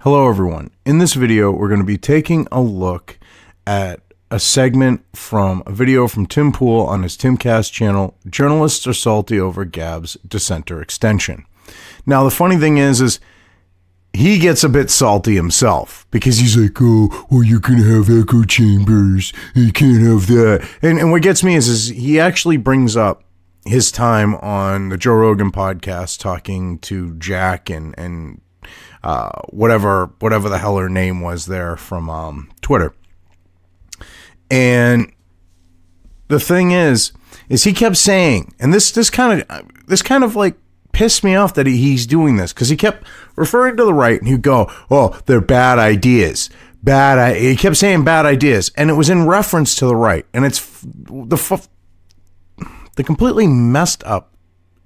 Hello everyone. In this video, we're going to be taking a look at a segment from a video from Tim Pool on his Timcast channel, Journalists Are Salty Over Gab's Dissenter Extension. Now, the funny thing is he gets a bit salty himself because he's like, oh, well, you can have echo chambers. You can't have that. And what gets me is he actually brings up his time on the Joe Rogan podcast talking to Jack and whatever the hell her name was there from Twitter. And the thing is he kept saying, and this kind of like pissed me off that he's doing this, because he kept referring to the right and he'd go, oh, they're bad ideas. He kept saying bad ideas, and it was in reference to the right. And it's the completely messed up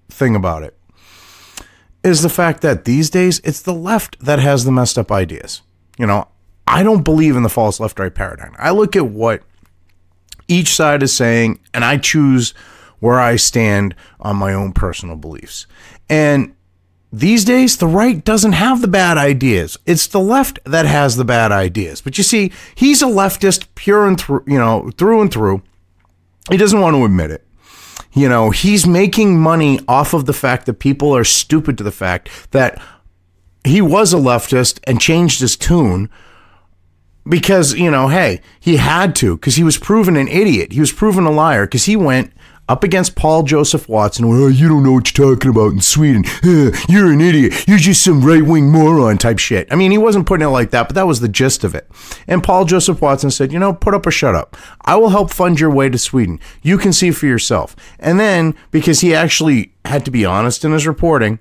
thing about it is the fact that these days it's the left that has the messed up ideas. You know, I don't believe in the false left-right paradigm. I look at what each side is saying, and I choose where I stand on my own personal beliefs. And these days, the right doesn't have the bad ideas. It's the left that has the bad ideas. But you see, he's a leftist pure and through, through and through. He doesn't want to admit it. You know, he's making money off of the fact that people are stupid to the fact that he was a leftist and changed his tune because, hey, he had to, because he was proven an idiot. He was proven a liar because he went up against Paul Joseph Watson. Oh, you don't know what you're talking about in Sweden. You're an idiot. You're just some right-wing moron type shit. I mean, he wasn't putting it like that, but that was the gist of it. And Paul Joseph Watson said, put up or shut up. I will help fund your way to Sweden. You can see for yourself. And then, because he actually had to be honest in his reporting,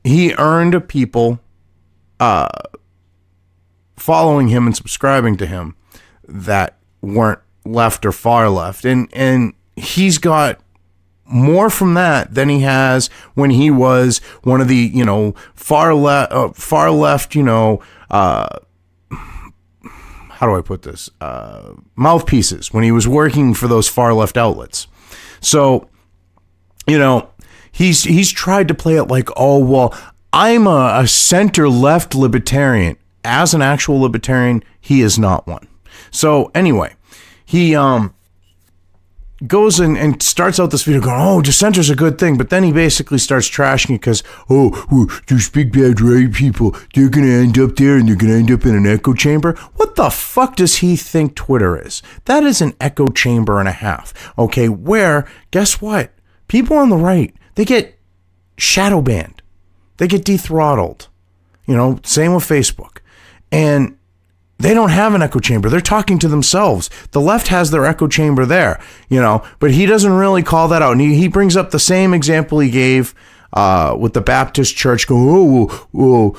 he earned people following him and subscribing to him that weren't left or far left. And he's got more from that than he has when he was one of the, far left, how do I put this? Mouthpieces, when he was working for those far left outlets. So, he's tried to play it like, oh, well, I'm a center left libertarian. As an actual libertarian, he is not one. So anyway, he, goes and starts out this video going, oh, dissenter's a good thing, but then he basically starts trashing it because, there's big bad right people, they're going to end up there and they're going to end up in an echo chamber. What the fuck does he think Twitter is? That is an echo chamber and a half, okay, where, guess what? People on the right, they get shadow banned. They get dethrottled. Same with Facebook. And they don't have an echo chamber. They're talking to themselves. The left has their echo chamber there, but he doesn't really call that out. And he brings up the same example he gave with the Baptist church going, well,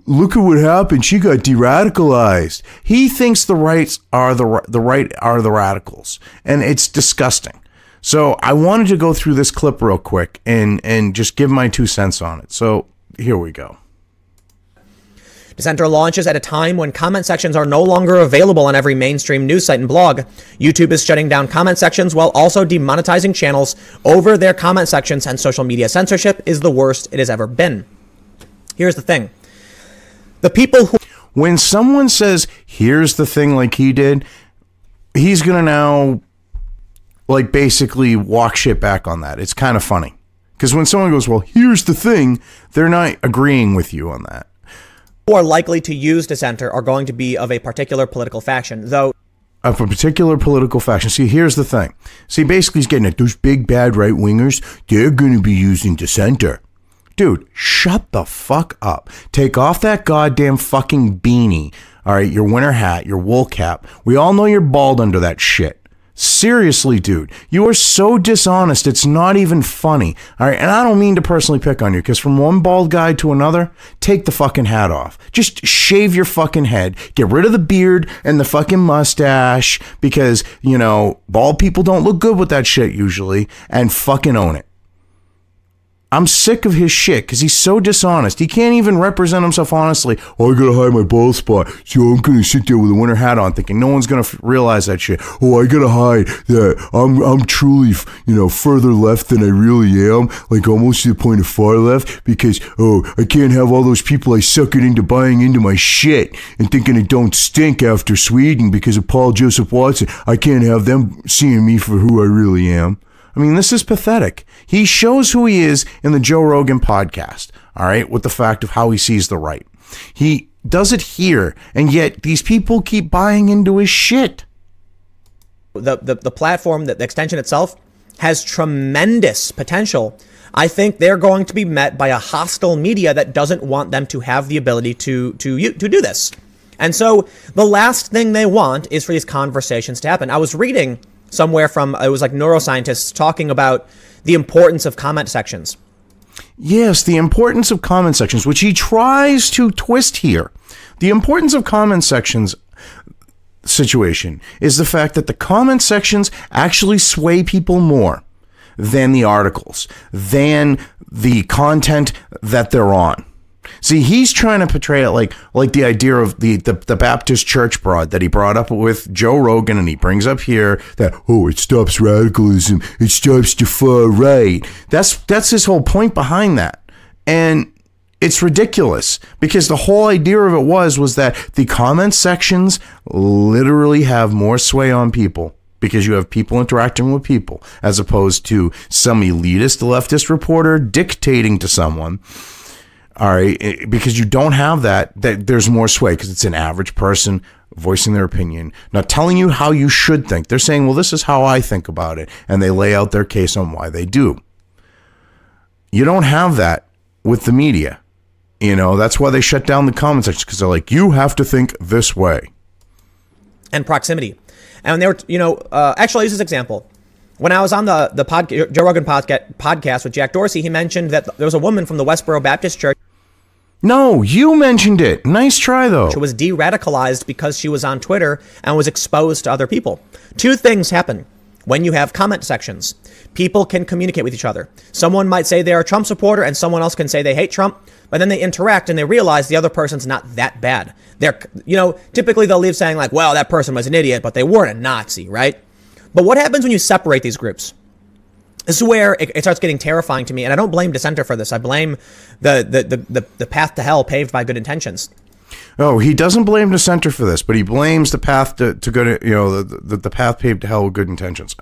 look at what happened. She got de-radicalized. He thinks the right are the radicals. And it's disgusting. So I wanted to go through this clip real quick and just give my 2 cents on it. So here we go. Dissenter launches at a time when comment sections are no longer available on every mainstream news site and blog. YouTube is shutting down comment sections while also demonetizing channels over their comment sections, and social media censorship is the worst it has ever been. Here's the thing. The people who... When someone says, here's the thing, like he did, he's going to now, like, basically walk shit back on that. It's kind of funny. Because when someone goes, well, here's the thing, they're not agreeing with you on that. Who are likely to use dissenter are going to be of a particular political faction, though. Of a particular political faction. See, here's the thing. See, basically he's getting at those big bad right-wingers, they're going to be using dissenter. Dude, shut the fuck up. Take off that goddamn fucking beanie. All right, your winter hat, your wool cap. We all know you're bald under that shit. Seriously, dude, you are so dishonest, it's not even funny. All right, and I don't mean to personally pick on you, because from one bald guy to another, take the fucking hat off. Just shave your fucking head, get rid of the beard and the fucking mustache, because, bald people don't look good with that shit usually, and fucking own it. I'm sick of his shit because he's so dishonest. He can't even represent himself honestly. Oh, I gotta hide my bald spot. So I'm gonna sit there with a winter hat on thinking no one's gonna realize that shit. Oh, I gotta hide that I'm truly, further left than I really am. Like almost to the point of far left because, I can't have all those people I suckered into buying into my shit and thinking it don't stink after Sweden because of Paul Joseph Watson. I can't have them seeing me for who I really am. I mean, this is pathetic. He shows who he is in the Joe Rogan podcast, all right, with the fact of how he sees the right. He does it here, and yet these people keep buying into his shit. The platform, the extension itself, has tremendous potential. I think they're going to be met by a hostile media that doesn't want them to have the ability to do this. And so the last thing they want is for these conversations to happen. I was reading somewhere from, it was like neuroscientists talking about the importance of comment sections. Yes, the importance of comment sections, which he tries to twist here. The importance of comment sections situation is the fact that the comment sections actually sway people more than the articles, than the content that they're on. See, he's trying to portray it like the idea of the Baptist church broad that he brought up with Joe Rogan, and he brings up here that, it stops radicalism, it stops the far right. That's his whole point behind that. And it's ridiculous because the whole idea of it was that the comment sections literally have more sway on people because you have people interacting with people as opposed to some elitist leftist reporter dictating to someone. All right, because you don't have that there's more sway because it's an average person voicing their opinion, not telling you how you should think. They're saying, well, this is how I think about it, and they lay out their case on why they do. You don't have that with the media. That's why they shut down the comment section, because they're like, you have to think this way. And proximity. And they were, actually, I'll use this example. When I was on the Joe Rogan podcast with Jack Dorsey, he mentioned that there was a woman from the Westboro Baptist Church. No, you mentioned it. Nice try, though. She was de-radicalized because she was on Twitter and was exposed to other people. Two things happen when you have comment sections. People can communicate with each other. Someone might say they're a Trump supporter and someone else can say they hate Trump, but then they interact and they realize the other person's not that bad. They're, typically they'll leave saying like, well, that person was an idiot, but they weren't a Nazi, right? But what happens when you separate these groups? This is where it starts getting terrifying to me, and I don't blame Dissenter for this. I blame the path to hell paved by good intentions. Oh, he doesn't blame Dissenter for this, but he blames the path to good, the path paved to hell with good intentions.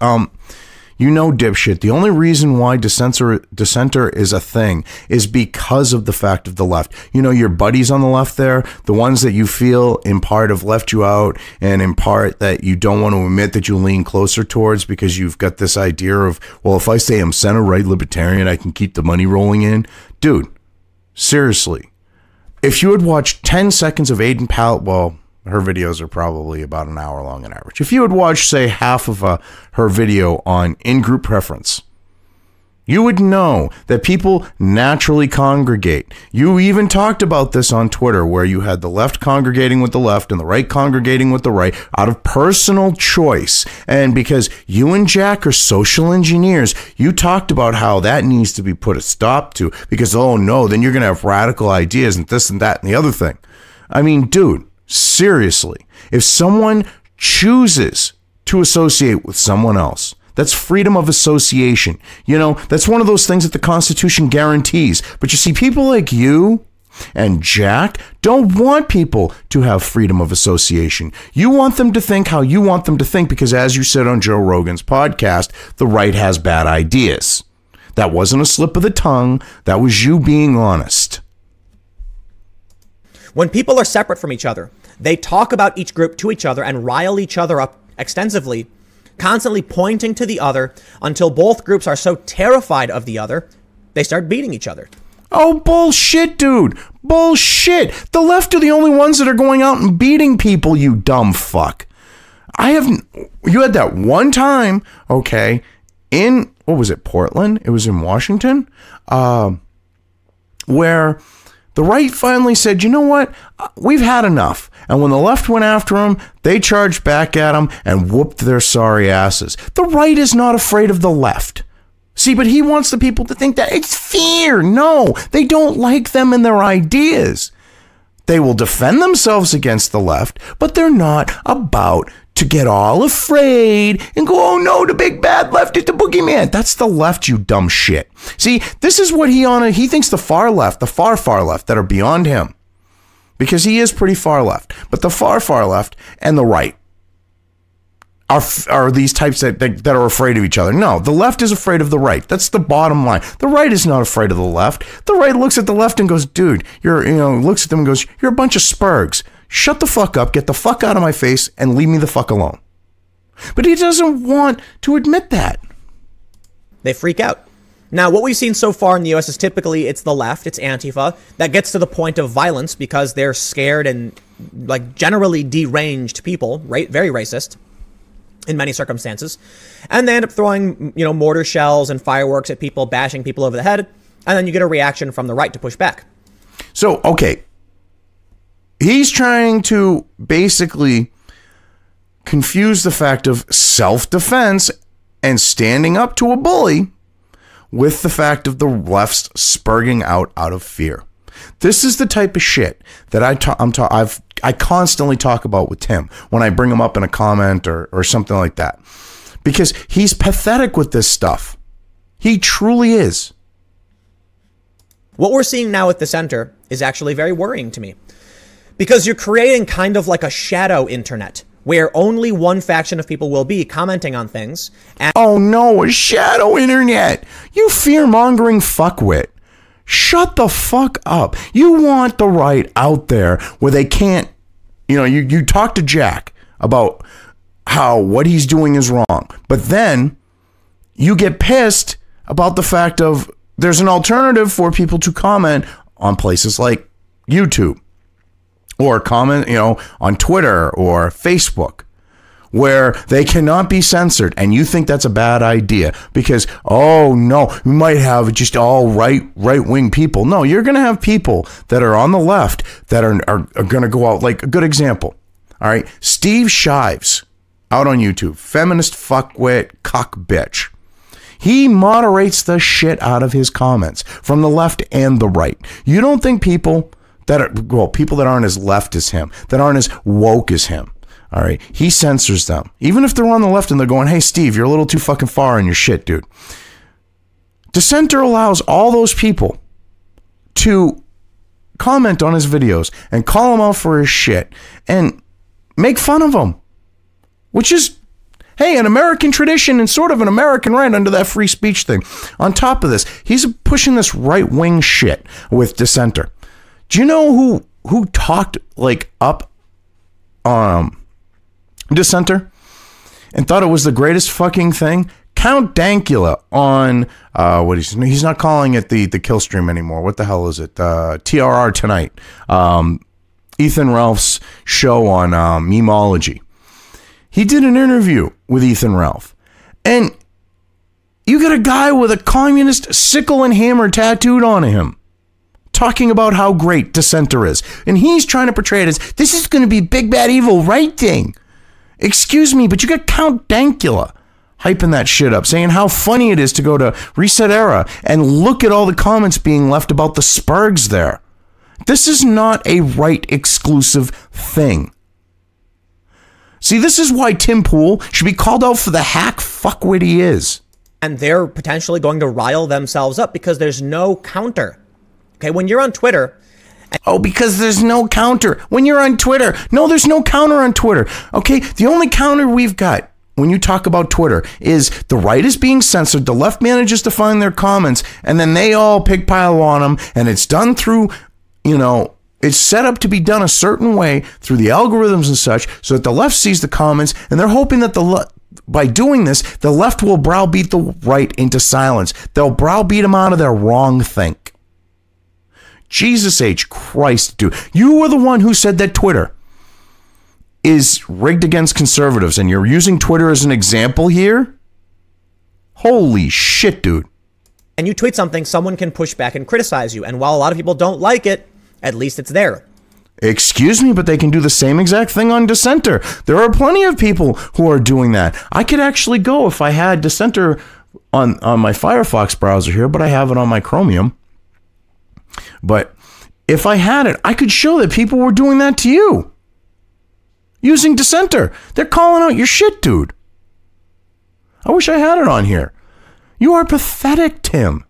Dipshit, the only reason why Dissenter is a thing is because of the fact of the left. Your buddies on the left there, the ones that you feel in part have left you out and in part that you don't want to admit that you lean closer towards because you've got this idea of, well, if I say I'm center-right libertarian, I can keep the money rolling in. Dude, seriously, if you had watched 10 seconds of Aiden Powell, her videos are probably about an hour long on average. If you would watch, say, half of her video on in-group preference, you would know that people naturally congregate. You even talked about this on Twitter, where you had the left congregating with the left and the right congregating with the right out of personal choice. And because you and Jack are social engineers, you talked about how that needs to be put a stop to because, oh no, then you're going to have radical ideas and this and that and the other thing. I mean, dude, seriously, if someone chooses to associate with someone else, that's freedom of association. That's one of those things that the Constitution guarantees. But you see, people like you and Jack don't want people to have freedom of association. You want them to think how you want them to think because, as you said on Joe Rogan's podcast, the right has bad ideas. That wasn't a slip of the tongue. That was you being honest. When people are separate from each other, they talk about each group to each other and rile each other up extensively, constantly pointing to the other until both groups are so terrified of the other, they start beating each other. Oh, bullshit, dude. Bullshit. The left are the only ones that are going out and beating people, you dumb fuck. You had that one time, okay, in, what was it, Portland? It was in Washington, where the right finally said, you know what? We've had enough. And when the left went after them, they charged back at them and whooped their sorry asses. The right is not afraid of the left. See, but he wants the people to think that it's fear. No, they don't like them and their ideas. They will defend themselves against the left, but they're not about to get all afraid and go, oh no, the big bad left is the boogeyman. That's the left, you dumb shit. See, this is what he thinks the far left, the far left that are beyond him. Because he is pretty far left. But the far left and the right are these types that are afraid of each other. No, the left is afraid of the right. That's the bottom line. The right is not afraid of the left. The right looks at the left and goes, dude, looks at them and goes, you're a bunch of spurgs. Shut the fuck up, get the fuck out of my face, and leave me the fuck alone. But he doesn't want to admit that. They freak out. Now, what we've seen so far in the U.S. is typically it's the left, it's Antifa, that gets to the point of violence because they're scared and like generally deranged people, right? Very racist in many circumstances. And they end up throwing, mortar shells and fireworks at people, bashing people over the head. And then you get a reaction from the right to push back. So, okay. He's trying to basically confuse the fact of self-defense and standing up to a bully with the fact of the left's spurging out of fear. This is the type of shit that I constantly talk about with Tim when I bring him up in a comment or something like that. Because he's pathetic with this stuff. He truly is. What we're seeing now with Dissenter is actually very worrying to me. Because you're creating kind of like a shadow internet where only one faction of people will be commenting on things. And oh no, a shadow internet. You fear-mongering fuckwit. Shut the fuck up. You want the right out there where they can't, you talk to Jack about how what he's doing is wrong. But then you get pissed about the fact of there's an alternative for people to comment on places like YouTube. Or comment, on Twitter or Facebook, where they cannot be censored, and you think that's a bad idea because, oh no, we might have just all right-wing people. No, you're going to have people that are on the left that are going to go out. Like a good example, all right, Steve Shives out on YouTube, feminist fuckwit cock bitch. He moderates the shit out of his comments from the left and the right. You don't think people that aren't as left as him, that aren't as woke as him, all right, he censors them. Even if they're on the left and they're going, hey, Steve, you're a little too fucking far in your shit, dude. Dissenter allows all those people to comment on his videos and call him out for his shit and make fun of him, which is, hey, an American tradition and sort of an American right under that free speech thing. On top of this, he's pushing this right-wing shit with Dissenter. Do you know who talked like up Dissenter and thought it was the greatest fucking thing? Count Dankula on he's not calling it the kill stream anymore. What the hell is it? TRR Tonight. Ethan Ralph's show on Memeology. He did an interview with Ethan Ralph, and you got a guy with a communist sickle and hammer tattooed on him, talking about how great Dissenter is. And he's trying to portray it as, this is going to be big, bad, evil right thing. Excuse me, but you got Count Dankula hyping that shit up, saying how funny it is to go to ResetEra and look at all the comments being left about the spurgs there. This is not a right exclusive thing. See, this is why Tim Pool should be called out for the hack fuckwit he is. And they're potentially going to rile themselves up because there's no counter. Okay, when you're on Twitter... Oh, because there's no counter. When you're on Twitter. No, there's no counter on Twitter. Okay, the only counter we've got when you talk about Twitter is the right is being censored, the left manages to find their comments, and then they all pigpile on them, and it's done through, it's set up to be done a certain way through the algorithms and such, so that the left sees the comments, and they're hoping that by doing this, the left will browbeat the right into silence. They'll browbeat them out of their wrong think. Jesus H. Christ, dude. You were the one who said that Twitter is rigged against conservatives, and you're using Twitter as an example here? Holy shit, dude. And you tweet something, someone can push back and criticize you. And while a lot of people don't like it, at least it's there. Excuse me, but they can do the same exact thing on Dissenter. There are plenty of people who are doing that. I could actually go, if I had Dissenter on my Firefox browser here, but I have it on my Chromium. But if I had it, I could show that people were doing that to you. Using Dissenter. They're calling out your shit, dude. I wish I had it on here. You are pathetic, Tim.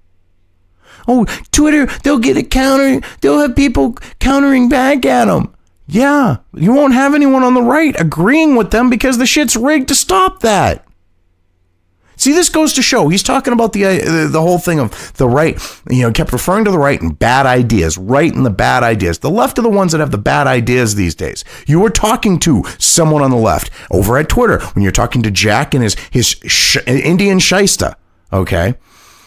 Oh, Twitter, they'll get a counter. They'll have people countering back at them. Yeah, you won't have anyone on the right agreeing with them because the shit's rigged to stop that. See, this goes to show. He's talking about the whole thing of the right, kept referring to the right and bad ideas, right and the bad ideas. The left are the ones that have the bad ideas these days. You were talking to someone on the left over at Twitter when you're talking to Jack and his Indian shysta, okay?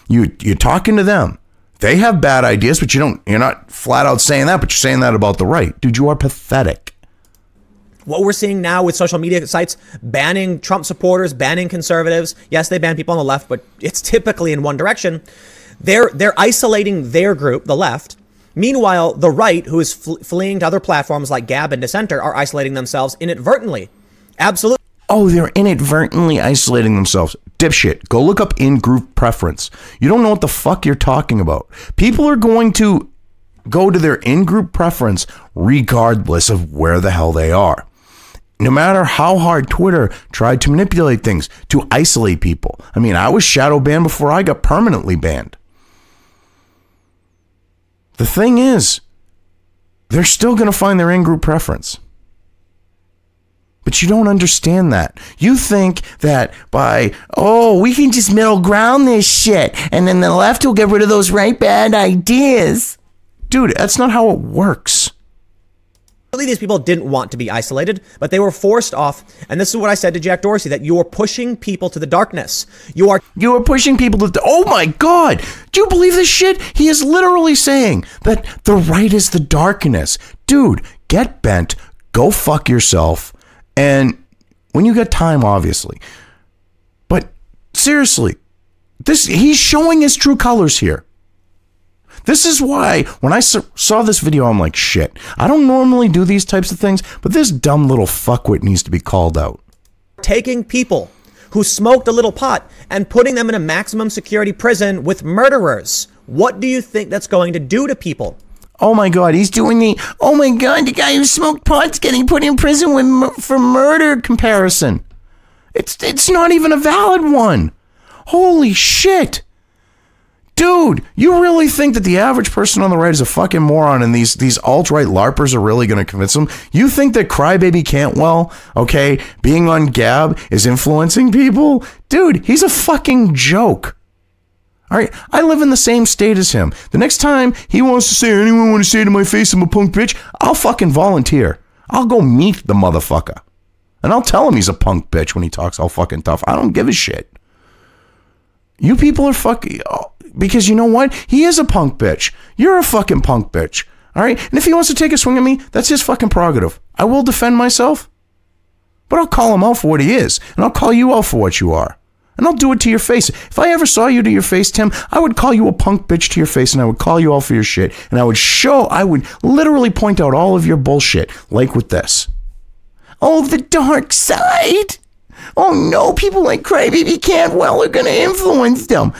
You're talking to them. They have bad ideas, but you're not flat out saying that, but you're saying that about the right. Dude, you are pathetic. What we're seeing now with social media sites banning Trump supporters, banning conservatives. Yes, they ban people on the left, but it's typically in one direction. They're isolating their group, the left. Meanwhile, the right, who is fleeing to other platforms like Gab and Dissenter, are isolating themselves inadvertently. Absolutely. Oh, they're inadvertently isolating themselves. Dipshit. Go look up in-group preference. You don't know what the fuck you're talking about. People are going to go to their in-group preference regardless of where the hell they are. No matter how hard Twitter tried to manipulate things to isolate people. I mean, I was shadow banned before I got permanently banned. The thing is, they're still going to find their in-group preference. But you don't understand that. You think that we can just middle ground this shit, and then the left will get rid of those right bad ideas. Dude, that's not how it works. Really, these people didn't want to be isolated, but they were forced off. And this is what I said to Jack Dorsey, that you are pushing people to the darkness. You are pushing people to oh my God. Do you believe this shit? He is literally saying that the right is the darkness. Dude, get bent. Go fuck yourself. And when you get time, obviously. But seriously, he's showing his true colors here. This is why when I saw this video, I'm like, shit, I don't normally do these types of things, but this dumb little fuckwit needs to be called out. Taking people who smoked a little pot and putting them in a maximum security prison with murderers. What do you think that's going to do to people? Oh my God, he's doing the guy who smoked pot's getting put in prison for murder comparison. It's not even a valid one. Holy shit. Dude, you really think that the average person on the right is a fucking moron and these alt-right LARPers are really going to convince them? You think that Crybaby Cantwell, okay, being on Gab is influencing people? Dude, he's a fucking joke. All right, I live in the same state as him. The next time he wants to say, anyone want to say to my face I'm a punk bitch, I'll fucking volunteer. I'll go meet the motherfucker. And I'll tell him he's a punk bitch when he talks all fucking tough. I don't give a shit. You people are fucking... Because you know what? He is a punk bitch. You're a fucking punk bitch. All right? And if he wants to take a swing at me, that's his fucking prerogative. I will defend myself. But I'll call him out for what he is. And I'll call you out for what you are. And I'll do it to your face. If I ever saw you to your face, Tim, I would call you a punk bitch to your face and I would call you out for your shit. And I would literally point out all of your bullshit. Like with this. Oh, the dark side. Oh no, people like Crybaby Cantwell are going to influence them.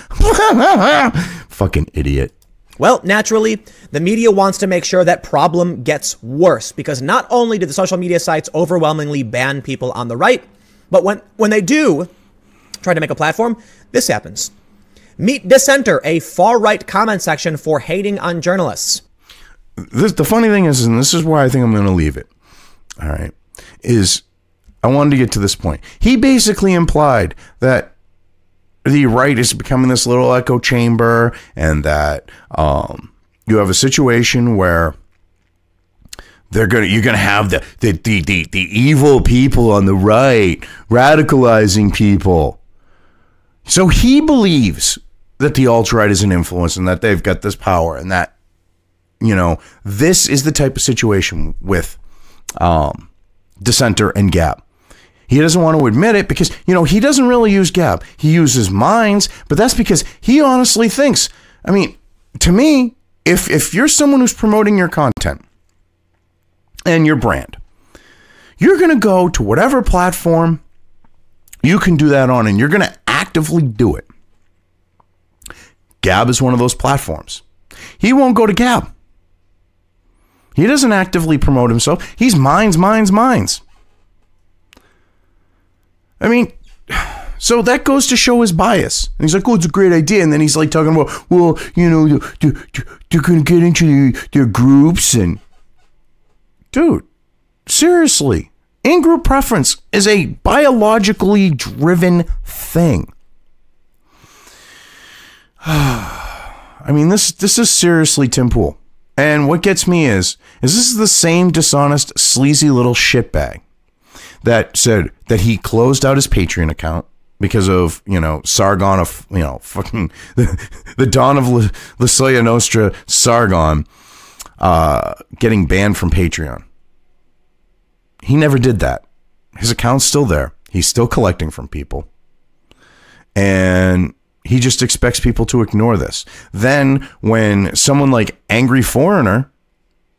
Fucking idiot. Well, naturally, the media wants to make sure that problem gets worse because not only do the social media sites overwhelmingly ban people on the right, but when they do try to make a platform, this happens. Meet Dissenter, a far-right comment section for hating on journalists. The funny thing is, and this is why I think I'm going to leave it, all right, is... I wanted to get to this point. He basically implied that the right is becoming this little echo chamber and that you have a situation where you're gonna have the evil people on the right radicalizing people. So he believes that the alt-right is an influence and that they've got this power and that, this is the type of situation with Dissenter and Gab. He doesn't want to admit it because, he doesn't really use Gab. He uses Minds, but that's because he honestly thinks, I mean, to me, if you're someone who's promoting your content and your brand, you're going to go to whatever platform you can do that on and you're going to actively do it. Gab is one of those platforms. He won't go to Gab. He doesn't actively promote himself. He's mines. I mean, so that goes to show his bias. And he's like, oh, it's a great idea. And then he's like talking about, well, you know, they're going to get into their groups. And dude, seriously, in-group preference is a biologically driven thing. I mean, this is seriously Tim Pool. And what gets me is this is the same dishonest, sleazy little shitbag that said that he closed out his Patreon account because of, you know, Sargon of, you know, fucking the dawn of Lycia Nostra, Sargon, getting banned from Patreon. He never did that. His account's still there. He's still collecting from people. And he just expects people to ignore this. Then when someone like Angry Foreigner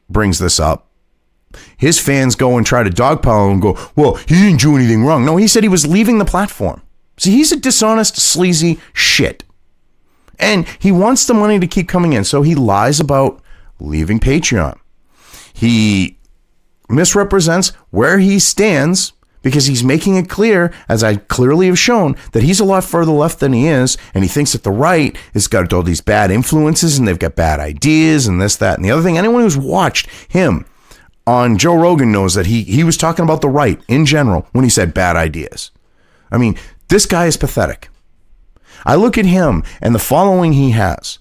brings this up, his fans go and try to dogpile him and go, well, he didn't do anything wrong. No, he said he was leaving the platform. See, he's a dishonest, sleazy shit. And he wants the money to keep coming in, so he lies about leaving Patreon. He misrepresents where he stands because he's making it clear, as I clearly have shown, that he's a lot further left than he is, and he thinks that the right has got all these bad influences and they've got bad ideas and this, that, and the other thing. Anyone who's watched him on Joe Rogan knows that he was talking about the right in general when he said bad ideas. I mean, this guy is pathetic. I look at him and the following he has,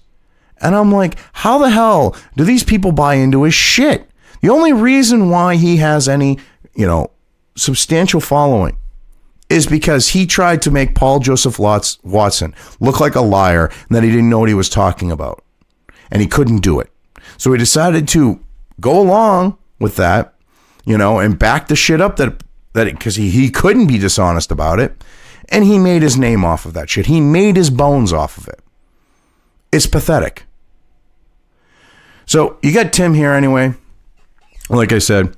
and I'm like, how the hell do these people buy into his shit? The only reason why he has any, you know, substantial following is because he tried to make Paul Joseph Watson look like a liar and that he didn't know what he was talking about. And he couldn't do it. So he decided to go along with that, you know, and back the shit up that because he couldn't be dishonest about it. And he made his name off of that shit. He made his bones off of it. It's pathetic. So you got Tim here anyway. Like I said,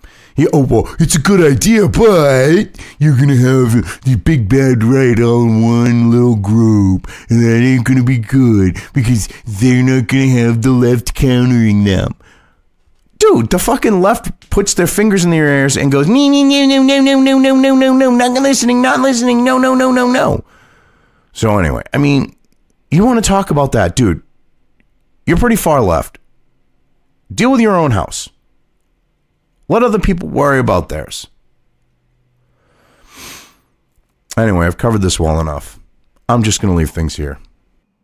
oh, well, it's a good idea, but you're going to have the big bad right all in one little group, and that ain't going to be good because they're not going to have the left countering them. Dude, the fucking left puts their fingers in their ears and goes, no, not listening, no. So anyway, I mean, you want to talk about that, dude, you're pretty far left. Deal with your own house. Let other people worry about theirs. Anyway, I've covered this well enough. I'm just going to leave things here.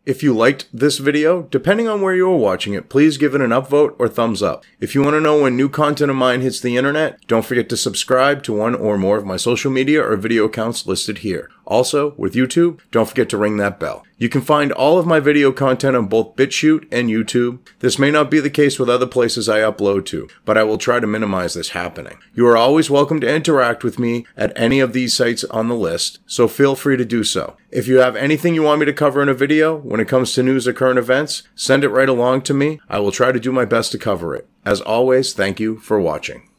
If you liked this video, depending on where you are watching it, please give it an upvote or thumbs up. If you want to know when new content of mine hits the internet, don't forget to subscribe to one or more of my social media or video accounts listed here. Also, with YouTube, don't forget to ring that bell. You can find all of my video content on both BitChute and YouTube. This may not be the case with other places I upload to, but I will try to minimize this happening. You are always welcome to interact with me at any of these sites on the list, so feel free to do so. If you have anything you want me to cover in a video, when it comes to news or current events, send it right along to me. I will try to do my best to cover it. As always, thank you for watching.